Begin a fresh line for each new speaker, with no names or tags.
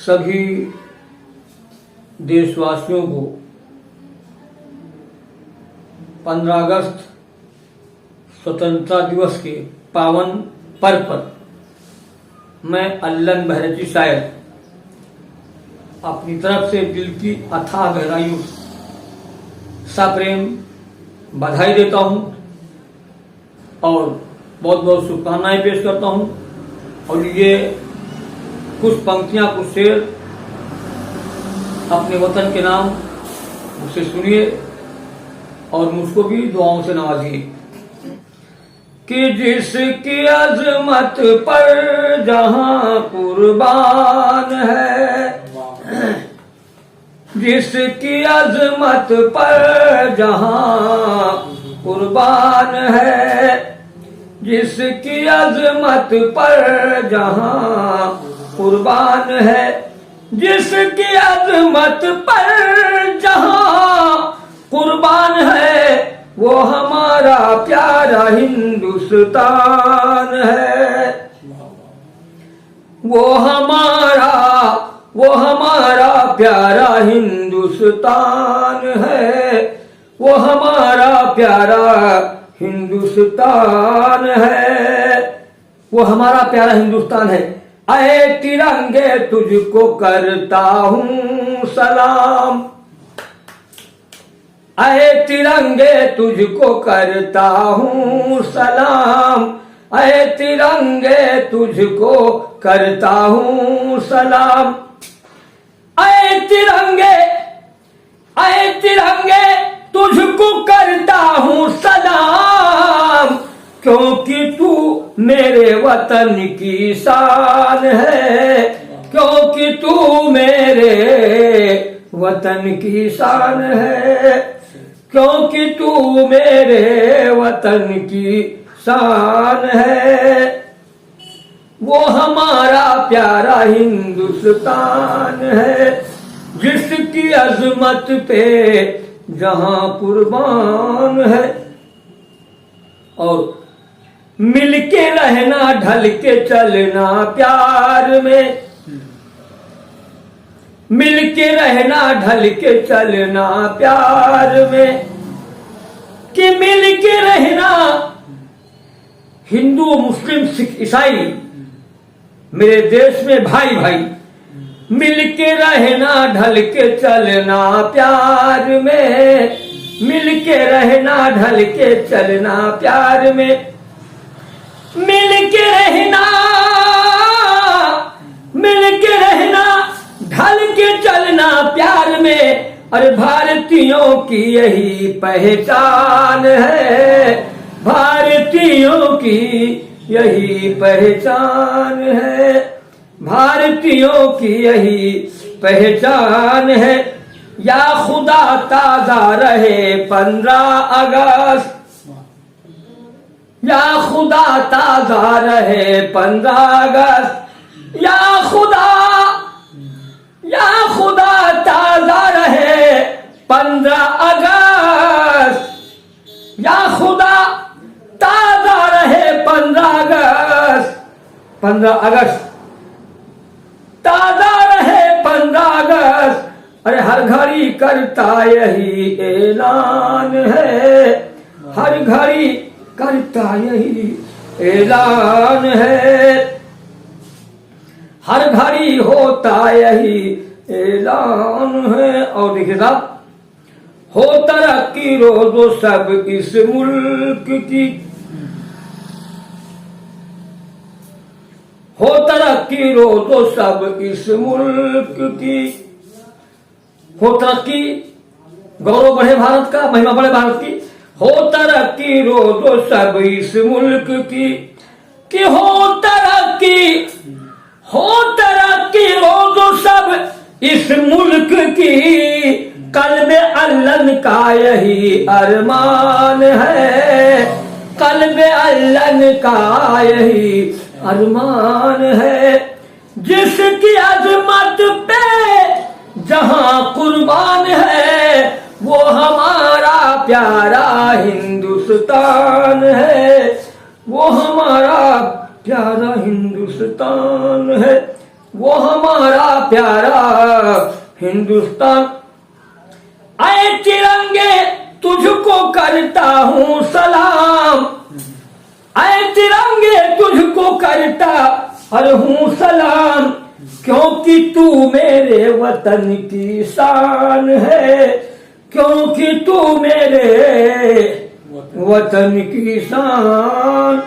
सभी देशवासियों को 15 अगस्त स्वतंत्रता दिवस के पावन पर्व पर मैं अल्लन बहरची शायर अपनी तरफ से दिल की अथाह गहराइयों सप्रेम बधाई देता हूं और बहुत बहुत शुभकामनाएं पेश करता हूं। और ये कुछ पंक्तियां, कुछ शेर अपने वतन के नाम मुझसे सुनिए और मुझको भी दुआओं से नवाजिए। कि जिसकी अजमत पर जहां कुर्बान है, जिसकी अजमत पर जहां कुर्बान है, जिसकी अजमत पर जहां कुर्बान है, जिसकी अजमत पर जहां कुर्बान है, वो हमारा प्यारा हिंदुस्तान है। वो हमारा प्यारा हिंदुस्तान है। वो हमारा प्यारा हिंदुस्तान है। वो हमारा प्यारा हिंदुस्तान है। आए तिरंगे तुझको करता हूँ सलाम, आए तिरंगे तुझको करता हूँ सलाम, आए तिरंगे तुझको करता हूँ सलाम, आए तिरंगे तुझको करता हूँ सलाम, क्योंकि तू मेरे वतन की शान है, क्योंकि तू मेरे वतन की शान है, क्योंकि तू मेरे वतन की शान है। वो हमारा प्यारा हिंदुस्तान है, जिसकी अजमत पे जहां कुर्बान है। और मिलके रहना, ढल के चलना प्यार में, मिलके रहना, ढल के चलना प्यार में, कि मिलके रहना हिंदू, मुस्लिम, सिख, ईसाई मेरे देश में भाई भाई, मिलके रहना, ढल के चलना प्यार में, मिलके रहना, ढल के चलना प्यार में, मिलके रहना, मिलके रहना, ढल के चलना प्यार में। अरे भारतीयों की यही पहचान है, भारतीयों की यही पहचान है, भारतीयों की यही पहचान है। या खुदा ताजा रहे 15 अगस्त, या खुदा ताजा रहे 15 अगस्त, या खुदा ताजा रहे 15 अगस्त, या खुदा ताजा रहे 15 अगस्त, 15 अगस्त ताजा रहे 15 अगस्त। अरे हर घड़ी करता यही ऐलान है, हर घड़ी करता यही ऐलान है, हर घड़ी होता यही ऐलान है। और देखिए साहब, हो तरक्की रोजो सब इस मुल्क की, हो तरक्की रोजो सब इस मुल्क की, हो तरक्की, गौरव बढ़े भारत का, महिमा बढ़े भारत की। हो तरक्की रोजो सब इस मुल्क की, कि हो तरक्की रोजो सब इस मुल्क की। कल्बे अल्लन का यही अरमान है, कल्बे अल्लन का यही अरमान है, जिसकी अजमत पे जहां कुर्बान है, वो हमारा प्यारा हिंदुस्तान है, वो हमारा प्यारा हिंदुस्तान है, वो हमारा प्यारा हिंदुस्तान। आए तिरंगे तुझको करता हूँ सलाम, आए तिरंगे तुझको करता हूँ सलाम, क्योंकि तू मेरे वतन की शान है, क्योंकि तू मेरे वतन की शान।